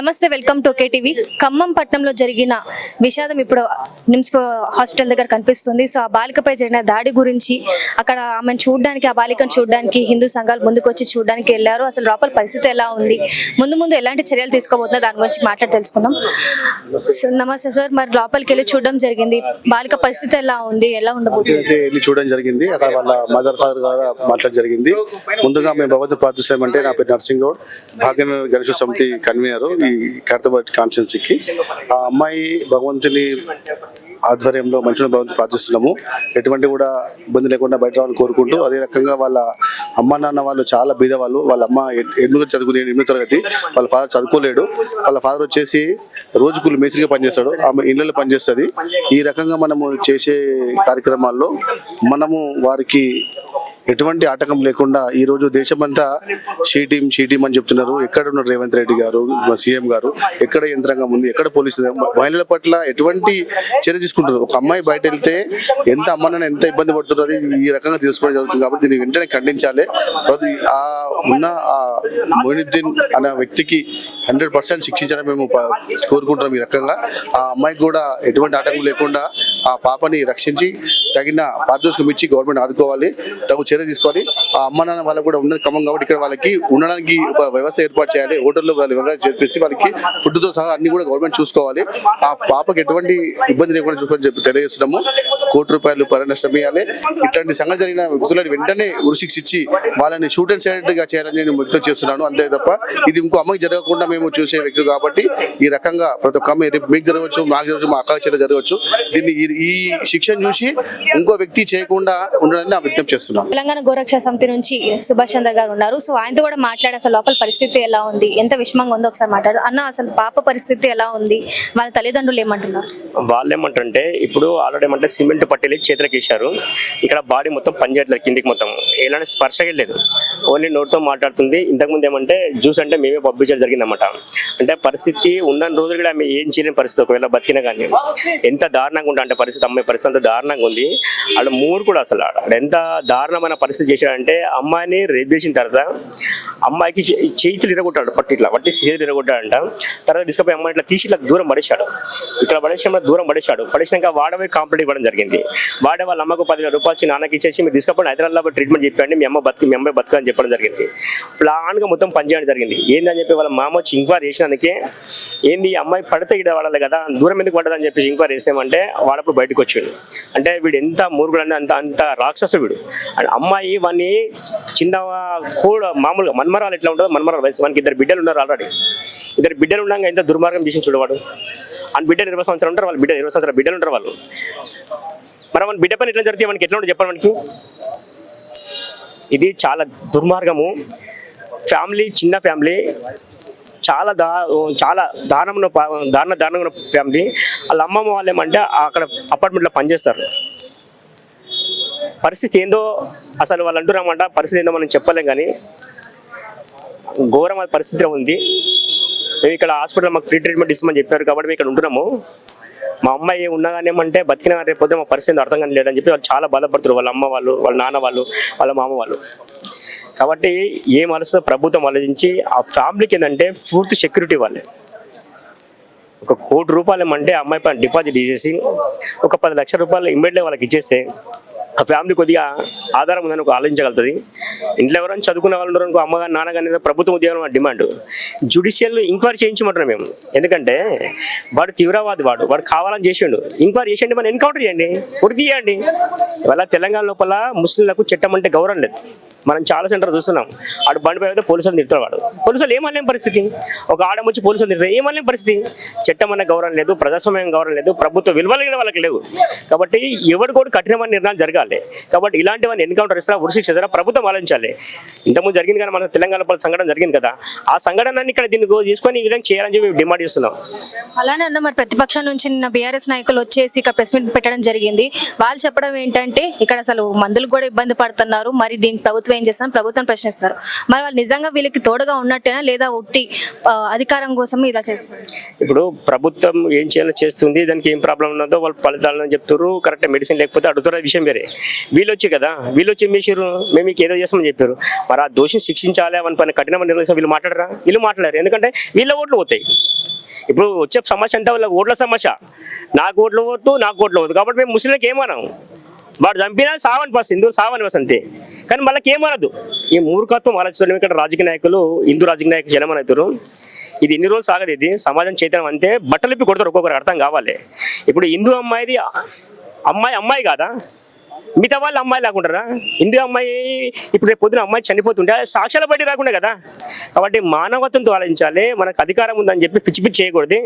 నమస్తే, welcome to KTV. Khammam పట్టణంలో జరిగిన విషాదం ఇప్పుడు నిమ్స్ హాస్పిటల్ దగ్గర కనిపిస్తుంది. సో ఆ బాలికపై జరిగిన దాడి గురించి అక్కడ ఆమెను చూడడానికి, ఆ బాలికను చూడడానికి హిందూ సంఘాలు ముందుకొచ్చి చూడడానికి వెళ్ళారు. అసలు లోపల పరిస్థితి ఎలా ఉంది, ముందు ఎలాంటి చర్యలు తీసుకోబోతుందో దాని గురించి మాట్లాడి తెలుసుకుందాం. నమస్తే సార్, మరి లోపలికి వెళ్ళి చూడడం జరిగింది, బాలిక పరిస్థితి ఎలా ఉంది, ఎలా ఉండబోతుంది? వెళ్ళి చూడడం జరిగింది. అక్కడ వాళ్ళ మదర్ ఫాదర్ గారు మాట్లాడడం జరిగింది. ముందుగా మేము భగవంతుని ప్రార్థిస్తామంటే, నా పేరు నర్సింగ్ గౌడ్, భాగ్యం గణేష్ సమితి కన్వీనర్ ఈ ఖైరతాబాద్ కాన్స్టిట్యున్సీకి. ఆ అమ్మాయి భగవంతుని ఆధ్వర్యంలో మంచిగా భగవంతుని ప్రార్థిస్తున్నాము. ఎటువంటి కూడా ఇబ్బంది లేకుండా బయట రావాలని కోరుకుంటూ, అదే రకంగా వాళ్ళ అమ్మ నాన్న వాళ్ళు చాలా బీద వాళ్ళు. వాళ్ళ అమ్మ 8వ తరగతి, వాళ్ళ ఫాదర్ చదువుకోలేడు. వాళ్ళ ఫాదర్ వచ్చేసి రోజుకు మేస్త్రిగా పనిచేస్తాడు, ఆమె ఇళ్ళలో పనిచేస్తుంది. ఈ రకంగా మనము చేసే కార్యక్రమాల్లో మనము వారికి ఎటువంటి ఆటంకం లేకుండా ఈ రోజు దేశమంతా షీ టీమ్ అని చెప్తున్నారు. ఎక్కడ ఉన్నారు రేవంత్ రెడ్డి గారు, సీఎం గారు, ఎక్కడ యంత్రాంగం ఉంది, ఎక్కడ పోలీసు, మహిళల పట్ల ఎటువంటి చర్య తీసుకుంటారు? ఒక అమ్మాయి బయట వెళ్తే ఎంత అమ్మనైనా ఎంత ఇబ్బంది పడుతున్నది ఈ రకంగా తెలుసుకోవడం జరుగుతుంది. కాబట్టి దీన్ని వెంటనే ఖండించాలి. ఆ ఉన్న మొయినుద్దీన్ అనే వ్యక్తికి 100% శిక్షించడం మేము కోరుకుంటున్నాం. ఈ రకంగా ఆ అమ్మాయికి కూడా ఎటువంటి ఆటంకం లేకుండా ఆ పాపని రక్షించి తగిన పారితోషికం ఇచ్చి గవర్నమెంట్ ఆదుకోవాలి, తగు చర్య తీసుకోవాలి. ఆ అమ్మ నాన్న వాళ్ళకు కూడా ఉన్నది క్రమం కాబట్టి ఇక్కడ వాళ్ళకి ఉండడానికి ఒక వ్యవస్థ ఏర్పాటు చేయాలి. హోటల్లో వాళ్ళు వివరాలు చెప్పేసి వాళ్ళకి ఫుడ్తో సహా అన్ని కూడా గవర్నమెంట్ చూసుకోవాలి. ఆ పాపకి ఎటువంటి ఇబ్బంది లేకుండా చూసుకొని చెప్పి తెలియజేస్తున్నాము. ₹1 పరి నష్టం ఇవ్వాలి. ఇట్లాంటి సంఘటన జరిగిన వ్యక్తులను వెంటనే ఉరిశిక్ష ఇచ్చి వాళ్ళని షూట్ అండ్ సైలెంట్ గా చేయాలని నేను వ్యక్తం చేస్తున్నాను. అంతే తప్ప ఇది ఇంకో అమ్మకి జరగకుండా మేము చూసే వ్యక్తులు కాబట్టి ఈ రకంగా ప్రతి ఒక్క అమ్మాయి మీకు జరగవచ్చు, మాకు జరగవచ్చు, మా అక్క చెల్లె జరగవచ్చు. దీన్ని ఈ శిక్షను చూసి ఇంకో వ్యక్తి చేయకుండా ఉండాలని నా విజ్ఞప్తి చేస్తున్నాను. తెలంగాణ గోరక్ష సమితి నుంచి సుభాష్ చంద్ర గారు ఉన్నారు. సో ఆయనతో కూడా మాట్లాడి అసలు లోపల పరిస్థితి ఎలా ఉంది, ఎంత విషమంగా ఉందో ఒకసారి మాట్లాడు అన్న. అసలు పాప పరిస్థితి ఎలా ఉంది, వాళ్ళ తల్లిదండ్రులు ఏమంటున్నారు? వాళ్ళు ఏమంటారంటే, ఇప్పుడు ఆల్రెడీ ఏమంటే సిమెంట్ పట్టెలు చేతులకు వేశారు. ఇక్కడ బాడీ మొత్తం పనిచేయట్లేదు, కిందికి మొత్తం ఎలాంటి స్పర్శగా లేదు, ఓన్లీ నోటితో మాట్లాడుతుంది. ఇంతకుముందు ఏమంటే జ్యూస్ అంటే మేమే పంపించడం జరిగిందన్నమాట. అంటే పరిస్థితి ఉన్న రోజులు కూడా ఆమె ఏం చేయలేని పరిస్థితి. ఒకవేళ బతికినా కానీ ఎంత దారుణంగా ఉంటా అంటే పరిస్థితి, అమ్మాయి పరిస్థితి అంత దారుణంగా ఉంది. ఆడ మూడు కూడా అసలు ఎంత దారుణమైన పరిస్థితి చేశాడంటే, అమ్మాయిని రేప్ చేసిన తర్వాత అమ్మాయికి చేతులు ఇరగొట్టాడు, పట్టి చేతులు ఇరగొట్టాడంట. తర్వాత తీసుకుపోయి అమ్మాయి ఇట్లా తీసి ఇట్లా దూరం పడేశాడు. ఇక్కడ దూరం పడేసినాక వాడవే కంప్లైంట్ ఇవ్వడం జరిగింది. వాడే వాళ్ళ అమ్మకు ₹10,000 ఇచ్చి నాన్నకి ఇచ్చేసి మీరు తీసుకపోయి హైదరాబాద్ ట్రీట్మెంట్ చెప్పండి, మీ అమ్మాయి బతుకు అని చెప్పడం జరిగింది. ప్లాన్గా మొత్తం పనిచేయడం జరిగింది. ఏందని చెప్పి వాళ్ళ మామ వచ్చి ఎంక్వైరీ చేసినందుకే, ఏంది అమ్మాయి పడితే ఇక్కడ వాడాలి కదా, దూరం ఎందుకు పడదని చెప్పేసి ఎంక్వైరీ చేసామంటే వాడప్పుడు బయటకు వచ్చాడు. అంటే వీడు ఎంత మూర్ఖుడు అంటే అంత రాక్షసుడు వీడు. అమ్మాయి వాడిని చిన్న కూడా మామూలుగా మన్మరాలు ఎట్లా ఉంటుందో, మన్మరాలు వయసు, వానికి 2 బిడ్డలు ఉన్నారు. ఆల్రెడీ 2 బిడ్డలు ఉండగా ఎంత దుర్మార్గం చేసి చూడవాడు. అని బిడ్డలు 20 సంవత్సరాలు ఉంటారు, వాళ్ళు 20 సంవత్సరాల బిడ్డలు ఉంటారు వాళ్ళు. మరి మన బిడ్డ పని ఎట్లా జరిగితే మనకి ఎట్లా ఉంటుంది చెప్పండి మనకి. ఇది చాలా దుర్మార్గము. ఫ్యామిలీ చిన్న ఫ్యామిలీ, చాలా దారుణంగా ఫ్యామిలీ. వాళ్ళ అమ్మమ్మ వాళ్ళు ఏమంటే అక్కడ అపార్ట్మెంట్లో పనిచేస్తారు. పరిస్థితి ఏందో అసలు వాళ్ళు అంటున్నామంట, పరిస్థితి ఏందో మనం చెప్పలేం, కానీ ఘోరమైన పరిస్థితిలో ఉంది. మేము ఇక్కడ హాస్పిటల్ మాకు ఫ్రీ ట్రీట్మెంట్ ఇస్తామని చెప్పారు కాబట్టి మేము ఇక్కడ ఉంటున్నాము. మా అమ్మాయి ఉన్నగానేమంటే బతికిన రేపు మా పరిస్థితి అర్థం కానీ లేదని చెప్పి వాళ్ళు చాలా బాధపడుతున్నారు, వాళ్ళ అమ్మ వాళ్ళు, వాళ్ళ నాన్న వాళ్ళు, వాళ్ళ మామ వాళ్ళు. కాబట్టి ఏం ఆలోచిస్తుందో ప్రభుత్వం ఆలోచించి ఆ ఫ్యామిలీకి ఏంటంటే పూర్తి సెక్యూరిటీ ఇవ్వాలి. ₹1,00,00,000 ఏమంటే అమ్మాయి పైన డిపాజిట్ చేసేసి ఒక ₹10 లక్షలు ఇమ్మీడియట్గా వాళ్ళకి ఇచ్చేస్తే ఆ ఫ్యామిలీ కొద్దిగా ఆధారం ఉందని ఆలోచించగలుగుతుంది. ఇంట్లో ఎవరైనా చదువుకునే వాళ్ళు ఉన్నారనుకో, అమ్మగారు నాన్నగారి ప్రభుత్వ ఉద్యోగం డిమాండ్. జ్యుడిషియల్ ఎంక్వైరీ చేయించమంటున్నాం మేము. ఎందుకంటే వాడు తీవ్రవాది, వాడు కావాలని చేసిండు. ఎంక్వైరీ చేయండి, మనం ఎన్కౌంటర్ చేయండి, ఉరి తీయండి. ఇవాళ తెలంగాణ లోపల ముస్లింలకు చట్టం అంటే గౌరవం లేదు. మనం చాలా సెంటర్ చూస్తున్నాం. ఆడు బండి పై పోలీసులు తిడతాడు. వాడు పోలీసులు ఏమనలేం పరిస్థితి. ఒక ఆడం వచ్చి పోలీసులు తిడతారు, ఏమనలేం పరిస్థితి. చట్టం అనే గౌరవం లేదు, ప్రజాస్వామ్యం గౌరవం లేదు, ప్రభుత్వ విలువలు కూడా వాళ్ళకి లేవు. కాబట్టి ఎవరు కూడా కఠినమైన నిర్ణయాలు జరగాలి. కాబట్టి ఇలాంటివన్నీ ఎన్కౌంటర్ ఇస్తారా, ఉరిశిక్ష ఇస్తారా, ప్రభుత్వం ఆలోచించాలి. ఇంతకుముందు జరిగింది కానీ మన తెలంగాణ సంఘటన జరిగింది కదా, ఆ సంఘటనని ఇక్కడ దీన్ని తీసుకొని ఈ విధంగా చేయాలని చెప్పి డిమాండ్ చేస్తున్నాం. అలానే అన్న, మరి ప్రతిపక్షం నుంచి BRS నాయకులు వచ్చేసి ఇక్కడ ప్రెస్ మీట్ పెట్టడం జరిగింది. వాళ్ళు చెప్పడం ఏంటంటే ఇక్కడ అసలు మందులు కూడా ఇబ్బంది పడుతున్నారు, మరి దీనికి ప్రభుత్వం ప్రభుత్వం ఏం చేస్తున్నారు, ప్రభుత్వం ప్రశ్నిస్తారు. మరి వాళ్ళు నిజంగా వీళ్ళకి తోడుగా ఉన్నట్టేనా లేదా ఉట్టి అధికారం కోసం ఇలా చేస్తారు? ఇప్పుడు ప్రభుత్వం ఏం చేయాలో చేస్తుంది, దానికి ఏం ప్రాబ్లం ఉన్నదో వాళ్ళు ఫలితాలని చెప్తారు. కరెక్ట్ మెడిసిన్ లేకపోతే అడుగుతారు, విషయం వేరే. వీళ్ళు వచ్చి కదా, వీళ్ళు వచ్చి ఏం చేశారు, మేము మీకు ఏదో చేస్తామని చెప్పారు. మరి ఆ దోషిని శిక్షించాలి, అవన్నీ పైన కఠినమైన నిర్ణయం వీళ్ళు మాట్లాడరా? వీళ్ళు మాట్లాడారు. ఎందుకంటే వీళ్ళ ఓట్లు పోతాయి. ఇప్పుడు వచ్చే సమస్య అంతా వాళ్ళ ఓట్ల సమస్య. నాకు ఓట్లు పోతూ నాకు ఓట్లు పోదు కాబట్టి మేము ముస్లింలకు ఏమన్నాము, వాడు చంపినా సావని బస్, హిందువులు సావని బస్ అంతే. కానీ వాళ్ళకి ఏమనదు. ఈ మూర్ఖత్వం ఆలోచిస్తున్నాం. ఇక్కడ రాజకీయ నాయకులు, హిందూ రాజకీయ నాయకులు జనం అవుతారు. ఇది ఎన్ని రోజులు సాగదు. ఇది సమాజం చైతన్యం అంతే. బట్టలిప్పి కొడతారు, ఒక్కొక్కరు అర్థం కావాలి. ఇప్పుడు హిందూ అమ్మాయిది అమ్మాయి కాదా, మిగతా వాళ్ళు అమ్మాయి లేకుంటారా? హిందూ అమ్మాయి ఇప్పుడు రేపు పొద్దున అమ్మాయి చనిపోతుంటే సాక్ష్యాల బట్టి రాకుండా కదా. కాబట్టి మానవత్వంతో ఆలోచించాలి. మనకు అధికారం ఉందని చెప్పి పిచ్చి పిచ్చి చేయకూడదు.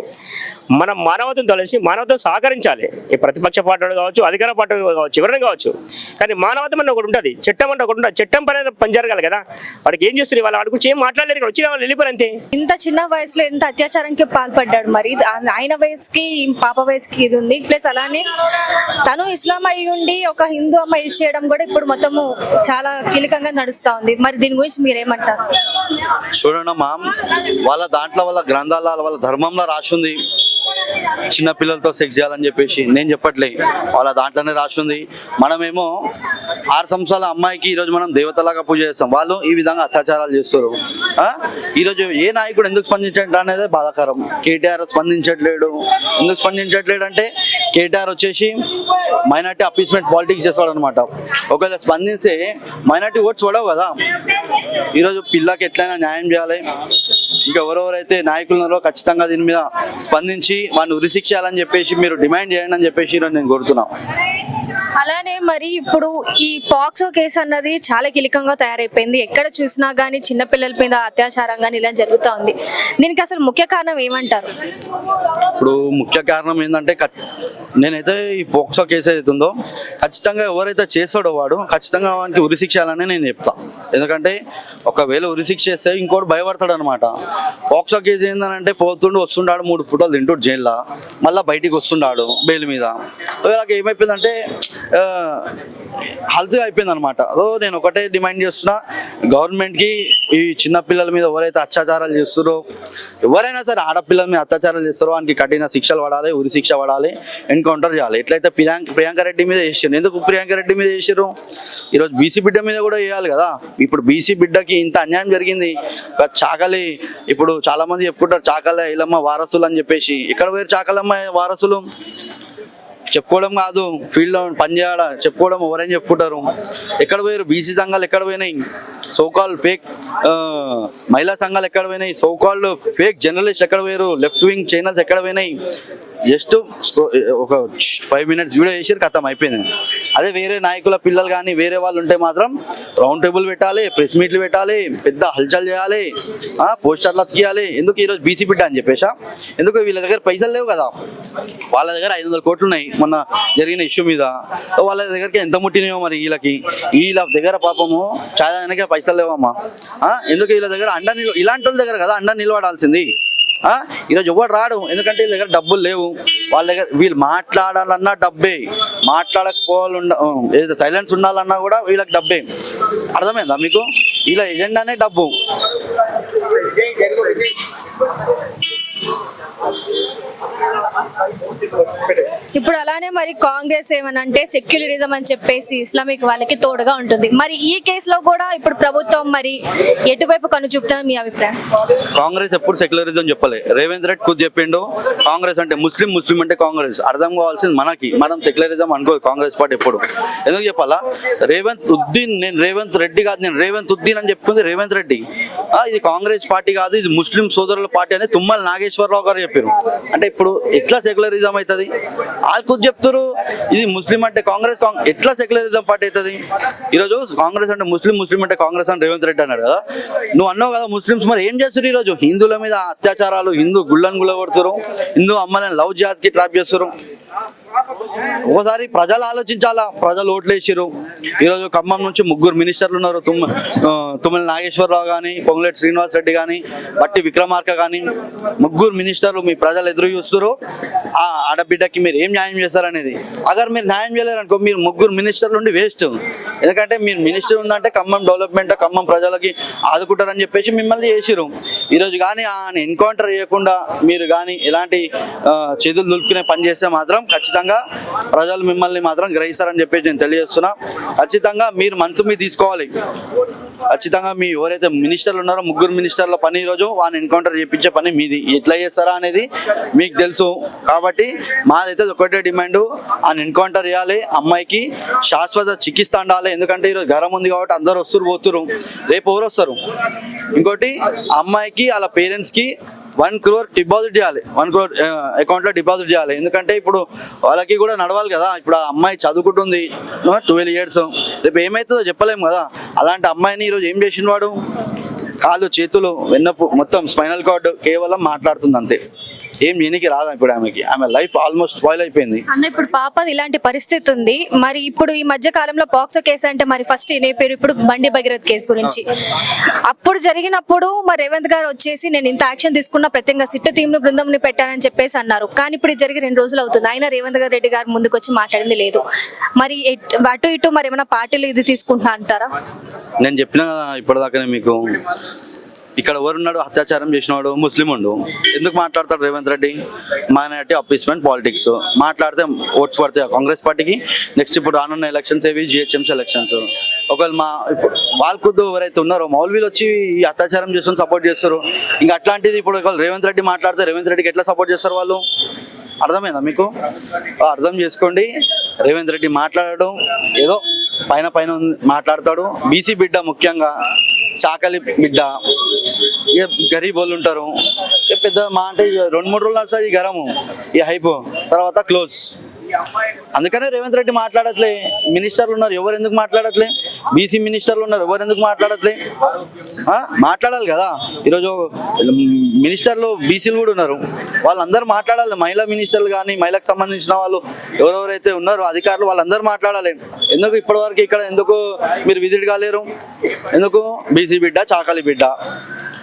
మనం మానవత్వంతో ఆలోచించి మానవత్వం సహకరించాలి. ఈ ప్రతిపక్ష పార్టీలు కావచ్చు, అధికార పార్టీలు కావచ్చు, ఎవరైనా కావచ్చు. కానీ మానవత్వం అన్న ఒకటి ఉంటుంది, చట్టం అంటే ఒకటి ఉంటుంది. చట్టం పని జరగాలి కదా. వాడికి ఏం చేస్తారు, వాళ్ళ వాడి గురించి ఏం మాట్లాడలేరు. ఇక్కడ వచ్చిన వాళ్ళు వెళ్ళిపోయారు అంతే. ఇంత చిన్న వయసులో ఎంత అత్యాచారానికి పాల్పడ్డాడు. మరి ఆయన వయసుకి పాప వయసుకి ఇది ఉంది. ప్లస్ అలానే తను ఇస్లాం అయి ఉండి ఒక హిందూ అమ్మాయి చేయడం కూడా ఇప్పుడు మొత్తము చాలా కీలకంగా నడుస్తా ఉంది. మరి దీని గురించి మీరేమంటారు? చూడమ్మా, వాళ్ళ దాంట్లో వాళ్ళ గ్రంథాల వాళ్ళ ధర్మంలో రాసింది చిన్న పిల్లలతో సెక్స్ చేయాలని చెప్పేసి. నేను చెప్పట్లే, వాళ్ళ దాంట్లోనే రాసింది. మనమేమో 6 సంవత్సరాల అమ్మాయికి ఈరోజు మనం దేవతలాగా పూజ చేస్తాం. వాళ్ళు ఈ విధంగా అత్యాచారాలు చేస్తారు. ఈరోజు ఏ నాయకుడు ఎందుకు స్పందించట్లేదు అనేది బాధాకరం. కేటీఆర్ స్పందించట్లేడు. ఎందుకు స్పందించట్లేడు అంటే కేటీఆర్ వచ్చేసి మైనార్టీ అపీస్మెంట్ పాలిటిక్స్ చేస్తాడు అనమాట. ఒకవేళ స్పందిస్తే మైనార్టీ ఓట్స్ పడవు కదా. ఈరోజు పిల్లకి ఎట్లయినా న్యాయం చేయాలి. ఇంకా ఎవరెవరైతే నాయకులు ఉన్నారో ఖచ్చితంగా దీని మీద స్పందించి వాడిని ఉరిశిక్ష చేయాలని చెప్పేసి మీరు డిమాండ్ చేయండి అని చెప్పేసి నేను కోరుతున్నాను. అలానే మరి ఇప్పుడు ఈ పాక్సో కేసు అన్నది చాలా కీలకంగా తయారైపోయింది. ఎక్కడ చూసినా గానీ చిన్నపిల్లల మీద అత్యాచారం కానీ ఇలా జరుగుతూ ఉంది. దీనికి అసలు ముఖ్య కారణం ఏమంటారు? ఇప్పుడు ముఖ్య కారణం ఏంటంటే నేనైతే ఈ పోక్సో కేసు అవుతుందో ఖచ్చితంగా ఎవరైతే చేస్తాడో వాడు ఖచ్చితంగా వానికి ఉరిశిక్ష చేయాలని నేను చెప్తా. ఎందుకంటే ఒకవేళ ఉరిశిక్ష చేస్తే ఇంకోటి భయపడతాడు అనమాట. పోక్సో కేసు ఏంటంటే పోతుండు వస్తుండాడు, 3 పూటలు తింటూ జైల్లో, మళ్ళీ బయటికి వస్తుండాడు బెయిల్ మీద. వీళ్ళకి ఏమైపోయిందంటే హల్స్గా అయిపోయింది అనమాట. నేను ఒకటే డిమాండ్ చేస్తున్నా, గవర్నమెంట్కి ఈ చిన్నపిల్లల మీద ఎవరైతే అత్యాచారాలు చేస్తారో, ఎవరైనా సరే ఆడపిల్లల మీద అత్యాచారాలు చేస్తారో వానికి కఠిన శిక్షలు పడాలి, ఉరి శిక్ష పడాలి, ఎన్కౌంటర్ చేయాలి. ఎట్లయితే ప్రియాంక రెడ్డి మీద చేసారు. ఎందుకు ప్రియాంక రెడ్డి మీద చేసారు? ఈరోజు బీసీ బిడ్డ మీద కూడా చేయాలి కదా. ఇప్పుడు బీసీ బిడ్డకి ఇంత అన్యాయం జరిగింది. చాకలి ఇప్పుడు చాలా మంది చెప్పుకుంటారు చాకలి ఇలమ్మ వారసులు అని చెప్పేసి. ఎక్కడ పోయారు చాకలమ్మ వారసులు? చెప్పుకోవడం కాదు, ఫీల్డ్లో పనిచేయాల చెప్పుకోవడం ఎవరైనా చెప్పుకుంటారు. ఎక్కడ పోయారు బీసీ సంఘాలు? ఎక్కడ పోయినాయి సోకాల్ ఫేక్ మహిళా సంఘాలు? ఎక్కడ పోయినాయి సోకాల్ ఫేక్ జర్నలిస్ట్? ఎక్కడ పోయారు లెఫ్ట్ వింగ్ ఛానల్స్? ఎక్కడ పోయినాయి? జస్ట్ ఒక 5 మినిట్స్ వీడియో చేసి ఖతం అయిపోయింది. అదే వేరే నాయకుల పిల్లలు కానీ వేరే వాళ్ళు ఉంటే మాత్రం రౌండ్ టేబుల్ పెట్టాలి, ప్రెస్ మీట్లు పెట్టాలి, పెద్ద హల్చల్ చేయాలి, పోస్టర్లు అతికియాలి. ఎందుకు ఈరోజు బీసీ బిడ్డ అని చెప్పేసా? ఎందుకు వీళ్ళ దగ్గర పైసలు లేవు కదా. వాళ్ళ దగ్గర 500 కోట్లు ఉన్నాయి మొన్న జరిగిన ఇష్యూ మీద. వాళ్ళ దగ్గరికి ఎంత ముట్టినాయో మరి వీళ్ళకి. వీళ్ళ దగ్గర పాపము చాలా పైసలు లేవమ్మా. ఎందుకు వీళ్ళ దగ్గర ఇలాంటి వాళ్ళ దగ్గర కదా అండ నిలబడాల్సింది. ఈరోజు ఎవరు రాడు, ఎందుకంటే వీళ్ళ దగ్గర డబ్బులు లేవు. వాళ్ళ దగ్గర వీళ్ళు మాట్లాడాలన్నా డబ్బే, మాట్లాడకపోవాలి సైలెన్స్ ఉండాలన్నా కూడా వీళ్ళకి డబ్బే. అర్థమైందా మీకు? వీళ్ళ ఎజెండానే డబ్బు. ఇప్పుడు అలానే మరి కాంగ్రెస్ ఏమనంటే సెక్యులరిజం అని చెప్పేసి ఇస్లామిక్ వాళ్ళకి తోడుగా ఉంటుంది. మరి ఈ కేసులో కూడా ఇప్పుడు ప్రభుత్వం మరి ఎటువైపు కను చూపుతుందని మీ అభిప్రాయం? కాంగ్రెస్ ఎప్పుడు సెక్యులరిజం చెప్పలే. రేవంత్ రెడ్డి ఖుద్ చెప్పిండు కాంగ్రెస్ అంటే ముస్లిం, ముస్లిం అంటే కాంగ్రెస్. అర్థం కావాల్సింది మనకి, మనం సెక్యులరిజం అనుకోదు కాంగ్రెస్ పార్టీ ఎప్పుడు. ఎందుకు చెప్పాలా? రేవంత్ ఉద్దీన్, నేను రేవంత్ రెడ్డి కాదు, నేను రేవంత్ ఉద్దీన్ అని చెప్పుకుంది రేవంత్ రెడ్డి. ఇది కాంగ్రెస్ పార్టీ కాదు, ఇది ముస్లిం సోదరుల పార్టీ అని తుమ్మల నాగేశ్వరరావు గారు చెప్పారు. అంటే ఇప్పుడు ఎట్లా సెక్యులరిజం అవుతుంది? వాళ్ళు ఖుద్ చెప్తారు ఇది ముస్లిం అంటే కాంగ్రెస్, ఎట్లా సెక్యులరిజం పార్టీ అవుతుంది? ఈరోజు కాంగ్రెస్ అంటే ముస్లిం, ముస్లిం అంటే కాంగ్రెస్ అని రేవంత్ రెడ్డి అన్నాడు కదా. నువ్వు అన్నావు కదా ముస్లిమ్స్ మరి ఏం చేస్తారు ఈరోజు? హిందువుల మీద అత్యాచారాలు, హిందూ గుళ్ళను గుళ్ళ కొడుతారు, హిందూ అమ్మాయిలను లవ్ జిహాద్కి ట్రాప్ చేస్తారు. ఒకసారి ప్రజలు ఆలోచించాలా. ప్రజలు ఓట్లు వేసిరు. ఈరోజు ఖమ్మం నుంచి 3 మినిస్టర్లు ఉన్నారు. తుమ్మల నాగేశ్వరరావు కానీ, పొంగులేటి శ్రీనివాస్ రెడ్డి కానీ, బట్టి విక్రమార్క కానీ, 3 మినిస్టర్లు మీ ప్రజలు ఎదురు చూస్తారు. ఆ ఆడబిడ్డకి మీరు ఏం న్యాయం చేస్తారనేది. అగర్ మీరు న్యాయం చేయలేరనుకో, మీరు 3 మినిస్టర్లు ఉండి వేస్ట్. ఎందుకంటే మీరు మినిస్టర్ ఉందంటే ఖమ్మం డెవలప్మెంట్, ఖమ్మం ప్రజలకి ఆదుకుంటారని చెప్పేసి మిమ్మల్ని చేసిరు. ఈరోజు కానీ ఆయన ఎన్కౌంటర్ చేయకుండా మీరు కానీ ఎలాంటి చేతులు దులుపుకునే పని చేస్తే మాత్రం ఖచ్చితంగా ప్రజలు మిమ్మల్ని మాత్రం గ్రహిస్తారని చెప్పేసి నేను తెలియజేస్తున్నా. ఖచ్చితంగా మీరు మనసు మీద తీసుకోవాలి. ఖచ్చితంగా మీ ఎవరైతే మినిస్టర్లు ఉన్నారో 3 మినిస్టర్ల పని ఈరోజు వాళ్ళని ఎన్కౌంటర్ చేయించే పని మీది. ఎట్లా చేస్తారా అనేది మీకు తెలుసు. కాబట్టి మాదైతే ఒకటే డిమాండ్, ఆయన ఎన్కౌంటర్ చేయాలి. అమ్మాయికి శాశ్వత చికిత్స ఉండాలి. ఎందుకంటే ఈరోజు గరం ఉంది కాబట్టి అందరు వస్తురు పోతురు. రేపు ఎవరు వస్తారు? ఇంకోటి అమ్మాయికి వాళ్ళ పేరెంట్స్కి 1 crore డిపాజిట్ చేయాలి. 1 crore అకౌంట్లో డిపాజిట్ చేయాలి. ఎందుకంటే ఇప్పుడు వాళ్ళకి కూడా నడవాలి కదా. ఇప్పుడు ఆ అమ్మాయి చదువుకుంటుంది, 12 years. రేపు ఏమవుతుందో చెప్పలేము కదా. అలాంటి అమ్మాయిని ఈరోజు ఏం చేసిన వాడు? కాళ్ళు, చేతులు, వెన్నపు మొత్తం స్పైనల్ కార్డ్ కేవలం మాట్లాడుతుంది అంతే. ఏం చేయనికి రాదా ఇప్పుడు ఆమెకి. ఆమె లైఫ్ ఆల్మోస్ట్ స్పాయిల్ అయిపోయింది. అన్న ఇప్పుడు పాపది ఇలాంటి పరిస్థితి ఉంది. మరి ఇప్పుడు ఈ మధ్య కాలంలో పాక్సో కేసు అంటే మరి ఫస్ట్ ఇనే పేరు ఇప్పుడు బండి భగీరథ్ కేసు గురించి అప్పుడు జరిగినప్పుడు మరి రేవంత్ గారు వచ్చేసి నేను ఇంత యాక్షన్ తీసుకున్నా, ప్రత్యేకంగా సిట్టు టీంను బృందంని పెట్టానని చెప్పేసి అన్నారు. కానీ ఇప్పుడు ఇది జరిగి 2 రోజులు అవుతుంది. అయినా రేవంత్ రెడ్డి గారు ముందుకు వచ్చి మాట్లాడింది లేదు. మరి అటు ఇటు మరి ఏమైనా పార్టీలు ఇది తీసుకుంటున్నా అంటారా? నేను చెప్పిన కదా ఇప్పటిదాకానే మీకు, ఇక్కడ ఎవరున్నాడు? అత్యాచారం చేసినవాడు ముస్లిం ఉండు. ఎందుకు మాట్లాడతాడు Revanth Reddy? Minority appeasement politics మాట్లాడితే ఓట్స్ పడతాయి కాంగ్రెస్ పార్టీకి. నెక్స్ట్ ఇప్పుడు రానున్న ఎలక్షన్స్ ఏవి? GHMC elections. ఒకవేళ వాళ్ళకు ఎవరైతే ఉన్నారో మౌల్వీలు వచ్చి ఈ అత్యాచారం చేస్తున్న సపోర్ట్ చేస్తారు. ఇంకా అట్లాంటిది ఇప్పుడు ఒకవేళ రేవంత్ రెడ్డి మాట్లాడితే రేవంత్ రెడ్డికి ఎట్లా సపోర్ట్ చేస్తారు వాళ్ళు? అర్థమైందా మీకు? అర్థం చేసుకోండి. రేవంత్ రెడ్డి మాట్లాడడం ఏదో పైన మాట్లాడతాడు. బీసీ బిడ్డ, ముఖ్యంగా చాకలి బిడ్డ, ఇక గరీబ్ వాళ్ళు ఉంటారు. ఇక పెద్ద మా అంటే 2-3 రోజులు వస్తుంది ఈ గరము, ఈ హైప్, తర్వాత క్లోజ్. అందుకనే రేవంత్ రెడ్డి మాట్లాడట్లే. మినిస్టర్లు ఉన్నారు, ఎవరు ఎందుకు మాట్లాడట్లే? బీసీ మినిస్టర్లు ఉన్నారు, ఎవరు ఎందుకు మాట్లాడట్లే? మాట్లాడాలి కదా. ఈరోజు మినిస్టర్లు బీసీలు కూడా ఉన్నారు, వాళ్ళందరూ మాట్లాడాలి. మహిళా మినిస్టర్లు కానీ, మహిళకు సంబంధించిన వాళ్ళు ఎవరెవరైతే ఉన్నారో అధికారులు, వాళ్ళందరూ మాట్లాడాలి. ఎందుకు ఇప్పటివరకు ఇక్కడ ఎందుకు మీరు విజిట్ కాలేరు? ఎందుకు? బీసీ బిడ్డ, చాకలి బిడ్డ,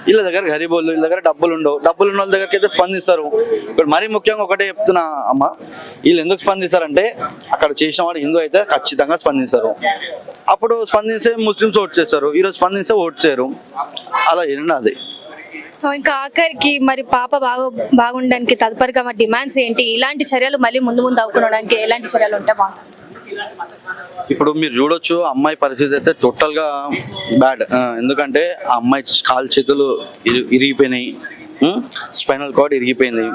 వీళ్ళ దగ్గర గరీబోళ్ళు, వీళ్ళ దగ్గర డబ్బులు ఉండవు. డబ్బులు ఉన్న వాళ్ళ దగ్గరికి అయితే స్పందిస్తారు. ఇప్పుడు మరీ ముఖ్యంగా ఒకటే చెప్తున్నా అమ్మ, వీళ్ళు ఎందుకు స్పందిస్తారంటే అక్కడ చేసిన వాడు హిందూ అయితే ఖచ్చితంగా స్పందిస్తారు. అప్పుడు స్పందించే ముస్లిమ్స్ ఓట్ చేస్తారు, ఈరోజు స్పందిస్తే ఓట్ చేయరు. అలా ఏంటంటే అది. సో ఇంకా ఆఖరికి మరి పాప బాగుండడానికి తదుపరిగా మరి డిమాండ్స్ ఏంటి? ఇలాంటి చర్యలు మళ్ళీ ముందు అవ్వడానికి ఎలాంటి చర్యలు ఉంటాయి బాగుంటుంది? ఇప్పుడు మీరు చూడొచ్చు, అమ్మాయి పరిస్థితి అయితే టోటల్ గా బ్యాడ్. ఎందుకంటే ఆ అమ్మాయి కాలు చేతులు ఇరిగిపోయినాయి, స్పైనల్ కార్డ్ ఇరిగిపోయింది.